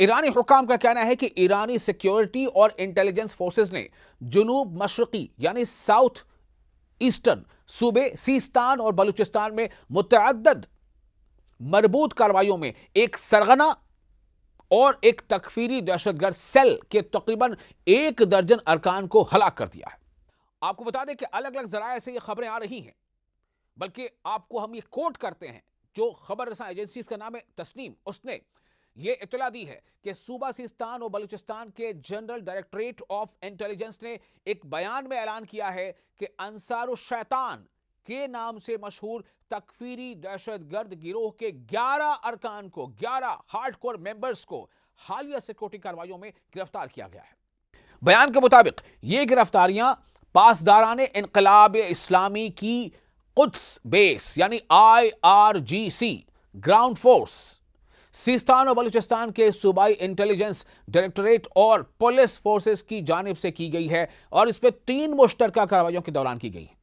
ایرانی حکام کا کہنا ہے کہ ایرانی سیکیورٹی اور انٹیلیجنس فورسز نے جنوب مشرقی یعنی ساؤتھ ایسٹرن صوبے سیستان اور بلوچستان میں متعدد مربوط کارروائیوں میں ایک سرغنہ اور ایک تکفیری دہشت گرد سیل کے تقریباً 1 درجن ارکان کو ہلاک کر دیا ہے۔ آپ کو بتا دیں کہ الگ الگ ذرائع سے یہ خبریں آ رہی ہیں، بلکہ آپ کو ہم یہ کوٹ کرتے ہیں، جو خبر رساں ایجنسیز کا نام ہے تسنیم، اس نے یہ اطلاع دی ہے کہ صوبہ سیستان اور بلوچستان کے جنرل ڈائریکٹریٹ آف انٹیلیجنس نے ایک بیان میں اعلان کیا ہے کہ انصار الشیطان کے نام سے مشہور تکفیری دہشت گرد گروہ کے 11 ارکان کو، 11 ہارڈ کور ممبرز کو حالیہ سیکورٹی کارروائیوں میں گرفتار کیا گیا ہے۔ بیان کے مطابق یہ گرفتاریاں پاسداران انقلاب اسلامی کی قدس بیس یعنی IRGC گراؤنڈ فورس، سیستان اور بلوچستان کے صوبائی انٹیلیجنس ڈائریکٹریٹ اور پولیس فورسز کی جانب سے کی گئی ہے اور اس پہ 3 مشترکہ کارروائیوں کے دوران کی گئی ہے۔